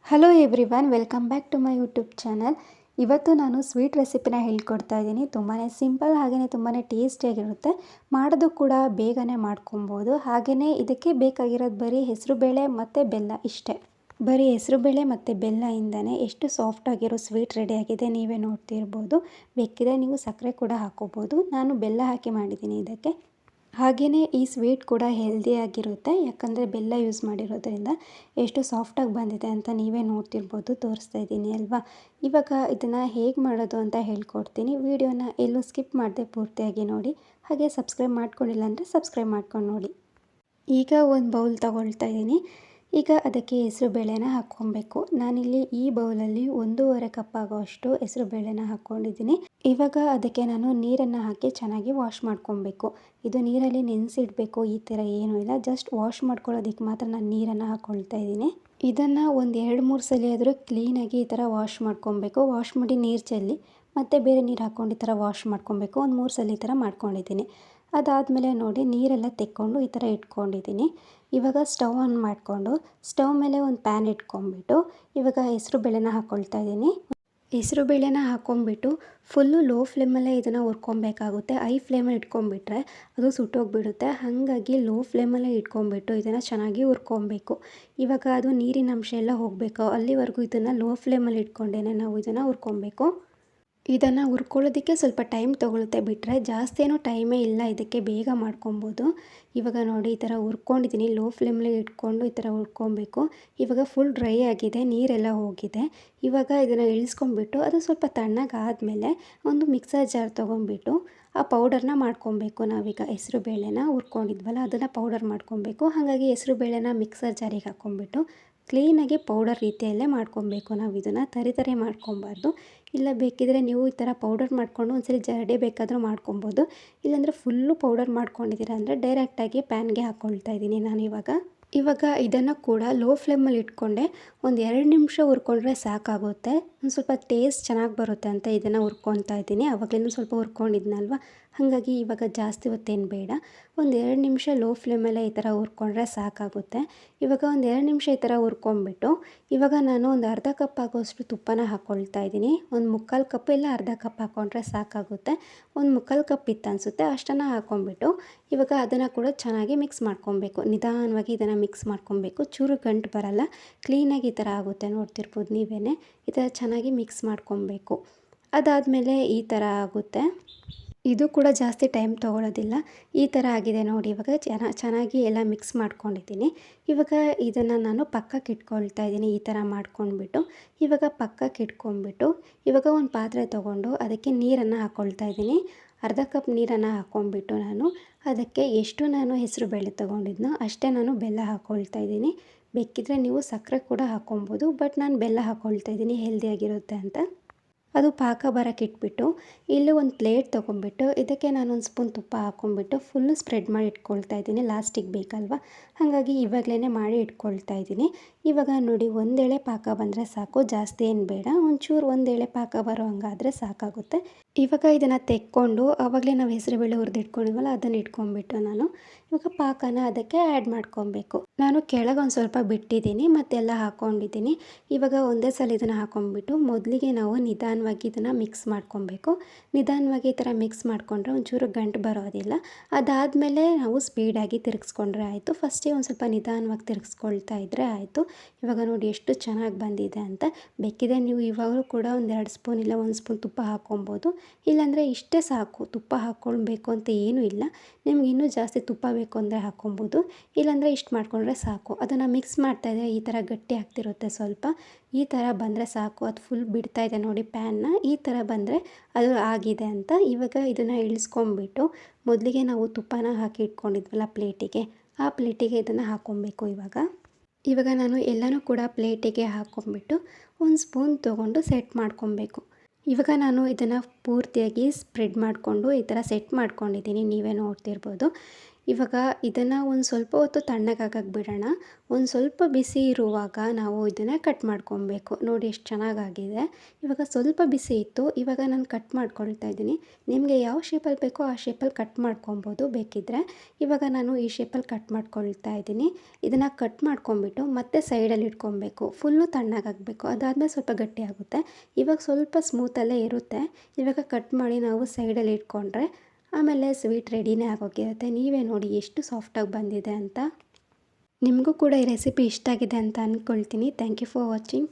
Hello everyone, welcome back to my YouTube channel. ಇವತ್ತು ನಾನು sweet ರೆಸಿಪಿನ ಹೇಳ್ಕೊಡ್ತಾ ಇದ್ದೀನಿ. ತುಂಬಾ ಸಿಂಪಲ್ ಹಾಗೆಯೇ ತುಂಬಾ ಟೇಸ್ಟಿಯಾಗಿರುತ್ತೆ. ಮಾಡೋದು ಕೂಡ ಬೇಗನೆ ಮಾಡ್ಕೊಬೋದು. ಹಾಗೆಯೇ ಇದಕ್ಕೆ ಬೇಕಾಗಿರೋದು ಬರೀ ಹೆಸರುಬೇಳೆ ಮತ್ತು ಬೆಲ್ಲ ಇಷ್ಟೇ. ಬರೀ ಹೆಸರುಬೇಳೆ ಮತ್ತು ಬೆಲ್ಲದಿಂದನೇ ಎಷ್ಟು ಸಾಫ್ಟಾಗಿರೋ ಸ್ವೀಟ್ ರೆಡಿಯಾಗಿದೆ, ನೀವೇ ನೋಡ್ತಿರ್ಬೋದು. ಬೇಕಿದ್ರೆ ನೀವು ಸಕ್ಕರೆ ಕೂಡ ಹಾಕ್ಕೋಬೋದು. ನಾನು ಬೆಲ್ಲ ಹಾಕಿ ಮಾಡಿದ್ದೀನಿ ಇದಕ್ಕೆ. ಹಾಗೆಯೇ ಈ ಸ್ವೀಟ್ ಕೂಡ ಹೆಲ್ದಿಯಾಗಿರುತ್ತೆ, ಯಾಕಂದರೆ ಬೆಲ್ಲ ಯೂಸ್ ಮಾಡಿರೋದ್ರಿಂದ. ಎಷ್ಟು ಸಾಫ್ಟಾಗಿ ಬಂದಿದೆ ಅಂತ ನೀವೇ ನೋಡ್ತಿರ್ಬೋದು, ತೋರಿಸ್ತಾ ಇದ್ದೀನಿ ಅಲ್ವಾ. ಇವಾಗ ಇದನ್ನು ಹೇಗೆ ಮಾಡೋದು ಅಂತ ಹೇಳ್ಕೊಡ್ತೀನಿ. ವಿಡಿಯೋನ ಎಲ್ಲೂ ಸ್ಕಿಪ್ ಮಾಡದೆ ಪೂರ್ತಿಯಾಗಿ ನೋಡಿ. ಹಾಗೆ ಸಬ್ಸ್ಕ್ರೈಬ್ ಮಾಡ್ಕೊಂಡಿಲ್ಲ ಅಂದರೆ ಸಬ್ಸ್ಕ್ರೈಬ್ ಮಾಡ್ಕೊಂಡು ನೋಡಿ. ಈಗ ಒಂದು ಬೌಲ್ ತಗೊಳ್ತಾ ಇದ್ದೀನಿ. ಈಗ ಅದಕ್ಕೆ ಹೆಸರುಬೇಳೆನ ಹಾಕ್ಕೊಬೇಕು. ನಾನಿಲ್ಲಿ ಈ ಬೌಲಲ್ಲಿ 1.5 ಕಪ್ ಆಗೋಷ್ಟು ಹೆಸರುಬೇಳೆನ ಹಾಕ್ಕೊಂಡಿದ್ದೀನಿ. ಇವಾಗ ಅದಕ್ಕೆ ನಾನು ನೀರನ್ನು ಹಾಕಿ ಚೆನ್ನಾಗಿ ವಾಶ್ ಮಾಡ್ಕೊಬೇಕು. ಇದು ನೀರಲ್ಲಿ ನೆನೆಸಿಡಬೇಕು ಈ ಥರ ಏನೂ ಇಲ್ಲ. ಜಸ್ಟ್ ವಾಶ್ ಮಾಡ್ಕೊಳ್ಳೋದಕ್ಕೆ ಮಾತ್ರ ನಾನು ನೀರನ್ನು ಹಾಕ್ಕೊಳ್ತಾ ಇದ್ದೀನಿ. ಇದನ್ನು ಒಂದು 2-3 ಸಲ ಆದರೂ ಕ್ಲೀನಾಗಿ ಈ ಥರ ವಾಶ್ ಮಾಡ್ಕೊಬೇಕು. ವಾಶ್ ಮಾಡಿ ನೀರು ಚೆಲ್ಲಿ ಮತ್ತು ಬೇರೆ ನೀರು ಹಾಕ್ಕೊಂಡು ಈ ಥರ ವಾಶ್ ಮಾಡ್ಕೊಬೇಕು. ಒಂದು 3 ಸಲ ಈ ಥರ ಮಾಡ್ಕೊಂಡಿದ್ದೀನಿ. ಅದಾದಮೇಲೆ ನೋಡಿ, ನೀರೆಲ್ಲ ತೆಕ್ಕೊಂಡು ಈ ಥರ ಇಟ್ಕೊಂಡಿದ್ದೀನಿ. ಇವಾಗ ಸ್ಟವ್ ಆನ್ ಮಾಡಿಕೊಂಡು ಸ್ಟವ್ ಮೇಲೆ ಒಂದು ಪ್ಯಾನ್ ಇಟ್ಕೊಂಡ್ಬಿಟ್ಟು ಇವಾಗ ಹೆಸರುಬೇಳೆನ ಹಾಕ್ಕೊಳ್ತಾ ಇದ್ದೀನಿ. ಹೆಸರುಬೇಳೆನ ಹಾಕ್ಕೊಂಬಿಟ್ಟು ಫುಲ್ಲು ಲೋ ಫ್ಲೇಮಲ್ಲೇ ಇದನ್ನು ಹುರ್ಕೊಬೇಕಾಗುತ್ತೆ. ಹೈ ಫ್ಲೇಮಲ್ಲಿ ಇಟ್ಕೊಂಡ್ಬಿಟ್ರೆ ಅದು ಸುಟ್ಟೋಗಿಬಿಡುತ್ತೆ. ಹಾಗಾಗಿ ಲೋ ಫ್ಲೇಮಲ್ಲೇ ಇಟ್ಕೊಂಡ್ಬಿಟ್ಟು ಇದನ್ನು ಚೆನ್ನಾಗಿ ಹುರ್ಕೊಬೇಕು. ಇವಾಗ ಅದು ನೀರಿನ ಅಂಶ ಎಲ್ಲ ಹೋಗಬೇಕು, ಅಲ್ಲಿವರೆಗೂ ಇದನ್ನು ಲೋ ಫ್ಲೇಮಲ್ಲಿ ಇಟ್ಕೊಂಡೇ ನಾವು ಇದನ್ನು ಹುರ್ಕೊಬೇಕು. ಇದನ್ನು ಹುರ್ಕೊಳ್ಳೋದಕ್ಕೆ ಸ್ವಲ್ಪ ಟೈಮ್ ತೊಗೊಳುತ್ತೆ, ಬಿಟ್ಟರೆ ಜಾಸ್ತಿ ಏನೂ ಟೈಮೇ ಇಲ್ಲ. ಇದಕ್ಕೆ ಬೇಗ ಮಾಡ್ಕೊಬೋದು. ಇವಾಗ ನೋಡಿ, ಈ ಥರ ಹುರ್ಕೊಂಡಿದ್ದೀನಿ. ಲೋ ಫ್ಲೇಮಲ್ಲಿ ಇಟ್ಕೊಂಡು ಈ ಥರ ಹುರ್ಕೊಬೇಕು. ಇವಾಗ ಫುಲ್ ಡ್ರೈ ಆಗಿದೆ, ನೀರೆಲ್ಲ ಹೋಗಿದೆ. ಇವಾಗ ಇದನ್ನು ಇಳಿಸ್ಕೊಂಬಿಟ್ಟು ಅದು ಸ್ವಲ್ಪ ತಣ್ಣಗಾದಮೇಲೆ ಒಂದು ಮಿಕ್ಸರ್ ಜಾರ್ ತೊಗೊಂಬಿಟ್ಟು ಆ ಪೌಡರ್ನ ಮಾಡ್ಕೊಬೇಕು. ನಾವೀಗ ಹೆಸರುಬೇಳೆನ ಹುರ್ಕೊಂಡಿದ್ವಲ್ಲ ಅದನ್ನು ಪೌಡರ್ ಮಾಡ್ಕೊಬೇಕು. ಹಾಗಾಗಿ ಹೆಸರುಬೇಳೆನ ಮಿಕ್ಸರ್ ಜಾರಿಗೆ ಹಾಕ್ಕೊಂಬಿಟ್ಟು ಕ್ಲೀನಾಗಿ ಪೌಡರ್ ರೀತಿಯಲ್ಲೇ ಮಾಡ್ಕೊಬೇಕು. ನಾವು ಇದನ್ನು ತರಿ ಮಾಡ್ಕೊಬಾರ್ದು. ಇಲ್ಲ ಬೇಕಿದ್ರೆ ನೀವು ಈ ಥರ ಪೌಡರ್ ಮಾಡಿಕೊಂಡು ಒಂದ್ಸರಿ ಜರಡಿ ಬೇಕಾದರೂ ಮಾಡ್ಕೊಬೋದು. ಇಲ್ಲಾಂದರೆ ಫುಲ್ಲು ಪೌಡರ್ ಮಾಡ್ಕೊಂಡಿದ್ದೀರ ಅಂದರೆ ಡೈರೆಕ್ಟಾಗಿ ಪ್ಯಾನ್ಗೆ ಹಾಕ್ಕೊಳ್ತಾ ಇದ್ದೀನಿ ನಾನು ಇವಾಗ ಇದನ್ನು ಕೂಡ ಲೋ ಫ್ಲೇಮಲ್ಲಿ ಇಟ್ಕೊಂಡೆ ಒಂದು 2 ನಿಮಿಷ ಹುರ್ಕೊಂಡ್ರೆ ಸಾಕಾಗುತ್ತೆ. ಒಂದು ಸ್ವಲ್ಪ ಟೇಸ್ಟ್ ಚೆನ್ನಾಗಿ ಬರುತ್ತೆ ಅಂತ ಇದನ್ನು ಹುರ್ಕೊತಾ ಇದ್ದೀನಿ. ಆವಾಗಲೂ ಸ್ವಲ್ಪ ಹುರ್ಕೊಂಡಿದ್ನಲ್ವ, ಹಾಗಾಗಿ ಇವಾಗ ಜಾಸ್ತಿ ಹೊತ್ತೇನು ಬೇಡ. ಒಂದು 2 ನಿಮಿಷ ಲೋ ಫ್ಲೇಮಲ್ಲೇ ಈ ಥರ ಹುರ್ಕೊಂಡ್ರೆ ಸಾಕಾಗುತ್ತೆ. ಇವಾಗ ಒಂದು 2 ನಿಮಿಷ ಈ ಥರ ಹುರ್ಕೊಂಬಿಟ್ಟು ಇವಾಗ ನಾನು ಒಂದು ಅರ್ಧ ಕಪ್ ಆಗೋಷ್ಟು ತುಪ್ಪನ ಹಾಕ್ಕೊಳ್ತಾ ಇದ್ದೀನಿ. ಒಂದು 3/4 ಕಪ್ ಇಲ್ಲ ಅರ್ಧ ಕಪ್ ಹಾಕ್ಕೊಂಡ್ರೆ ಸಾಕಾಗುತ್ತೆ. ಒಂದು 3/4 ಕಪ್ ಇತ್ತು ಅನಿಸುತ್ತೆ, ಅಷ್ಟನ್ನು ಹಾಕ್ಕೊಂಬಿಟ್ಟು ಇವಾಗ ಅದನ್ನು ಕೂಡ ಚೆನ್ನಾಗಿ ಮಿಕ್ಸ್ ಮಾಡ್ಕೊಬೇಕು. ನಿಧಾನವಾಗಿ ಇದನ್ನು ಮಿಕ್ಸ್ ಮಾಡ್ಕೊಬೇಕು. ಚೂರು ಗಂಟು ಬರಲ್ಲ, ಕ್ಲೀನಾಗಿ ಈ ಥರ ಆಗುತ್ತೆ. ನೋಡ್ತಿರ್ಬೋದು ನೀವೇ. ಈ ಥರ ಚೆನ್ನಾಗಿ ಮಿಕ್ಸ್ ಮಾಡ್ಕೊಬೇಕು. ಅದಾದಮೇಲೆ ಈ ಥರ ಆಗುತ್ತೆ. ಇದು ಕೂಡ ಜಾಸ್ತಿ ಟೈಮ್ ತೊಗೊಳ್ಳೋದಿಲ್ಲ. ಈ ಥರ ಆಗಿದೆ ನೋಡಿ. ಇವಾಗ ಚೆನ್ನಾಗಿ ಎಲ್ಲ ಮಿಕ್ಸ್ ಮಾಡ್ಕೊಂಡಿದ್ದೀನಿ. ಇವಾಗ ಇದನ್ನು ನಾನು ಪಕ್ಕಕ್ಕೆ ಇಟ್ಕೊಳ್ತಾ ಇದ್ದೀನಿ. ಈ ಥರ ಮಾಡ್ಕೊಂಡ್ಬಿಟ್ಟು ಇವಾಗ ಪಕ್ಕಕ್ಕೆ ಇಟ್ಕೊಂಡ್ಬಿಟ್ಟು ಇವಾಗ ಒಂದು ಪಾತ್ರೆ ತೊಗೊಂಡು ಅದಕ್ಕೆ ನೀರನ್ನು ಹಾಕ್ಕೊಳ್ತಾ ಇದ್ದೀನಿ. ಅರ್ಧ ಕಪ್ ನೀರನ್ನು ಹಾಕ್ಕೊಂಡ್ಬಿಟ್ಟು ಅದಕ್ಕೆ ಎಷ್ಟು ನಾನು ಹೆಸರುಬೇಳೆ ತೊಗೊಂಡಿದ್ನೋ ಅಷ್ಟೇ ನಾನು ಬೆಲ್ಲ ಹಾಕ್ಕೊಳ್ತಾ ಇದ್ದೀನಿ. ಬೇಕಿದ್ರೆ ನೀವು ಸಕ್ಕರೆ ಕೂಡ ಹಾಕ್ಕೊಬೋದು, ಬಟ್ ನಾನು ಬೆಲ್ಲ ಹಾಕ್ಕೊಳ್ತಾ ಇದ್ದೀನಿ ಹೆಲ್ದಿಯಾಗಿರುತ್ತೆ ಅಂತ. ಅದು ಪಾಕ ಬರೋಕ್ಕೆ ಇಟ್ಬಿಟ್ಟು ಇಲ್ಲಿ ಒಂದು ಪ್ಲೇಟ್ ತೊಗೊಂಬಿಟ್ಟು ಇದಕ್ಕೆ ನಾನೊಂದು ಸ್ಪೂನ್ ತುಪ್ಪ ಹಾಕ್ಕೊಂಬಿಟ್ಟು ಫುಲ್ಲು ಸ್ಪ್ರೆಡ್ ಮಾಡಿ ಇಟ್ಕೊಳ್ತಾ ಇದ್ದೀನಿ. ಲಾಸ್ಟಿಗೆ ಬೇಕಲ್ವ, ಹಾಗಾಗಿ ಇವಾಗಲೇ ಮಾಡಿ ಇಟ್ಕೊಳ್ತಾ ಇದ್ದೀನಿ. ಇವಾಗ ನೋಡಿ, ಒಂದೇಳೆ ಪಾಕ ಬಂದರೆ ಸಾಕು, ಜಾಸ್ತಿ ಏನು ಬೇಡ. ಒಂಚೂರು ಒಂದೇಳೆ ಪಾಕ ಬರೋ ಹಂಗಾದರೆ ಸಾಕಾಗುತ್ತೆ. ಇವಾಗ ಇದನ್ನು ತೆಕ್ಕೊಂಡು ಆವಾಗಲೇ ನಾವು ಹೆಸರುಬೇಳೆ ಹುರಿದಿಟ್ಕೊಂಡಿದ್ವಲ್ಲ ಅದನ್ನು ಇಟ್ಕೊಂಡ್ಬಿಟ್ಟು ಇವಾಗ ಪಾಕನ ಅದಕ್ಕೆ ಆ್ಯಡ್ ಮಾಡ್ಕೊಬೇಕು. ನಾನು ಕೆಳಗೆ ಒಂದು ಸ್ವಲ್ಪ ಬಿಟ್ಟಿದ್ದೀನಿ, ಮತ್ತೆಲ್ಲ ಹಾಕ್ಕೊಂಡಿದ್ದೀನಿ. ಇವಾಗ ಒಂದೇ ಸಲ ಇದನ್ನು ಹಾಕ್ಕೊಂಡ್ಬಿಟ್ಟು ಮೊದಲಿಗೆ ನಾವು ನಿಧಾನವಾಗಿ ಇದನ್ನು ಮಿಕ್ಸ್ ಮಾಡ್ಕೊಬೇಕು. ನಿಧಾನವಾಗಿ ಈ ಥರ ಮಿಕ್ಸ್ ಮಾಡಿಕೊಂಡ್ರೆ ಒಂಚೂರು ಗಂಟು ಬರೋದಿಲ್ಲ. ಅದಾದಮೇಲೆ ನಾವು ಸ್ಪೀಡಾಗಿ ತಿರುಗಿಸ್ಕೊಂಡ್ರೆ ಆಯಿತು. ಫಸ್ಟಿಗೆ ಒಂದು ಸ್ವಲ್ಪ ನಿಧಾನವಾಗಿ ತಿರುಗಿಸ್ಕೊಳ್ತಾ ಇದ್ದರೆ ಆಯಿತು. ಇವಾಗ ನೋಡಿ ಎಷ್ಟು ಚೆನ್ನಾಗಿ ಬಂದಿದೆ ಅಂತ. ಬೇಕಿದ್ರೆ ನೀವು ಇವಾಗಲೂ ಕೂಡ ಒಂದು 2 ಸ್ಪೂನ್ ಇಲ್ಲ 1 ಸ್ಪೂನ್ ತುಪ್ಪ ಹಾಕ್ಕೊಬೋದು. ಇಲ್ಲಾಂದರೆ ಇಷ್ಟೇ ಸಾಕು, ತುಪ್ಪ ಹಾಕ್ಕೊಳ್ಬೇಕು ಅಂತ ಏನೂ ಇಲ್ಲ. ನಿಮ್ಗೆ ಇನ್ನೂ ಜಾಸ್ತಿ ತುಪ್ಪ ಬೇಕು ಅಂದರೆ ಹಾಕ್ಕೊಬೋದು, ಇಲ್ಲಾಂದರೆ ಇಷ್ಟು ಮಾಡಿಕೊಂಡ್ರೆ ಸಾಕು. ಅದನ್ನು ಮಿಕ್ಸ್ ಮಾಡ್ತಾಯಿದ್ರೆ ಈ ಥರ ಗಟ್ಟಿ ಆಗ್ತಿರುತ್ತೆ ಸ್ವಲ್ಪ. ಈ ಥರ ಬಂದರೆ ಸಾಕು. ಅದು ಫುಲ್ ಬಿಡ್ತಾಯಿದೆ ನೋಡಿ ಪ್ಯಾನ್ನ. ಈ ಥರ ಬಂದರೆ ಅದು ಆಗಿದೆ ಅಂತ. ಇವಾಗ ಇದನ್ನು ಇಳಿಸ್ಕೊಂಬಿಟ್ಟು ಮೊದಲಿಗೆ ನಾವು ತುಪ್ಪನ ಹಾಕಿ ಇಟ್ಕೊಂಡಿದ್ವಲ್ಲ ಪ್ಲೇಟಿಗೆ, ಆ ಪ್ಲೇಟಿಗೆ ಇದನ್ನು ಹಾಕ್ಕೊಬೇಕು. ಇವಾಗ ನಾನು ಎಲ್ಲನೂ ಕೂಡ ಪ್ಲೇಟಿಗೆ ಹಾಕ್ಕೊಂಬಿಟ್ಟು ಒಂದು ಸ್ಪೂನ್ ತೊಗೊಂಡು ಸೆಟ್ ಮಾಡ್ಕೊಬೇಕು. ಇವಾಗ ನಾನು ಇದನ್ನು ಪೂರ್ತಿಯಾಗಿ ಸ್ಪ್ರೆಡ್ ಮಾಡಿಕೊಂಡು ಈ ಥರ ಸೆಟ್ ಮಾಡ್ಕೊಂಡಿದ್ದೀನಿ, ನೀವೇ ನೋಡ್ತಿರ್ಬೋದು. ಇವಾಗ ಇದನ್ನು ಒಂದು ಸ್ವಲ್ಪ ಹೊತ್ತು ತಣ್ಣಗಾಗಕ್ಕೆ ಬಿಡೋಣ. ಒಂದು ಸ್ವಲ್ಪ ಬಿಸಿ ಇರುವಾಗ ನಾವು ಇದನ್ನು ಕಟ್ ಮಾಡ್ಕೊಬೇಕು. ನೋಡಿ ಎಷ್ಟು ಚೆನ್ನಾಗಾಗಿದೆ. ಇವಾಗ ಸ್ವಲ್ಪ ಬಿಸಿ ಇತ್ತು. ಇವಾಗ ನಾನು ಕಟ್ ಮಾಡ್ಕೊಳ್ತಾ ಇದ್ದೀನಿ. ನಿಮಗೆ ಯಾವ ಶೇಪಲ್ಲಿ ಬೇಕೋ ಆ ಶೇಪಲ್ಲಿ ಕಟ್ ಮಾಡ್ಕೊಬೋದು ಬೇಕಿದ್ದರೆ. ಇವಾಗ ನಾನು ಈ ಶೇಪಲ್ಲಿ ಕಟ್ ಮಾಡ್ಕೊಳ್ತಾ ಇದ್ದೀನಿ. ಇದನ್ನು ಕಟ್ ಮಾಡ್ಕೊಂಬಿಟ್ಟು ಮತ್ತೆ ಸೈಡಲ್ಲಿ ಇಟ್ಕೊಬೇಕು. ಫುಲ್ಲು ತಣ್ಣಗಾಗಬೇಕು. ಅದಾದಮೇಲೆ ಸ್ವಲ್ಪ ಗಟ್ಟಿ ಆಗುತ್ತೆ. ಇವಾಗ ಸ್ವಲ್ಪ ಸ್ಮೂತಲ್ಲೇ ಇರುತ್ತೆ. ಇವಾಗ ಕಟ್ ಮಾಡಿ ನಾವು ಸೈಡಲ್ಲಿ ಇಟ್ಕೊಂಡ್ರೆ ಆಮೇಲೆ ಸ್ವೀಟ್ ರೆಡಿನೇ ಆಗೋಗಿರುತ್ತೆ. ನೀವೇ ನೋಡಿ ಎಷ್ಟು ಸಾಫ್ಟಾಗಿ ಬಂದಿದೆ ಅಂತ. ನಿಮಗೂ ಕೂಡ ಈ ರೆಸಿಪಿ ಇಷ್ಟ ಆಗಿದೆ ಅಂತ ಅಂದ್ಕೊಳ್ತೀನಿ. Thank you for watching.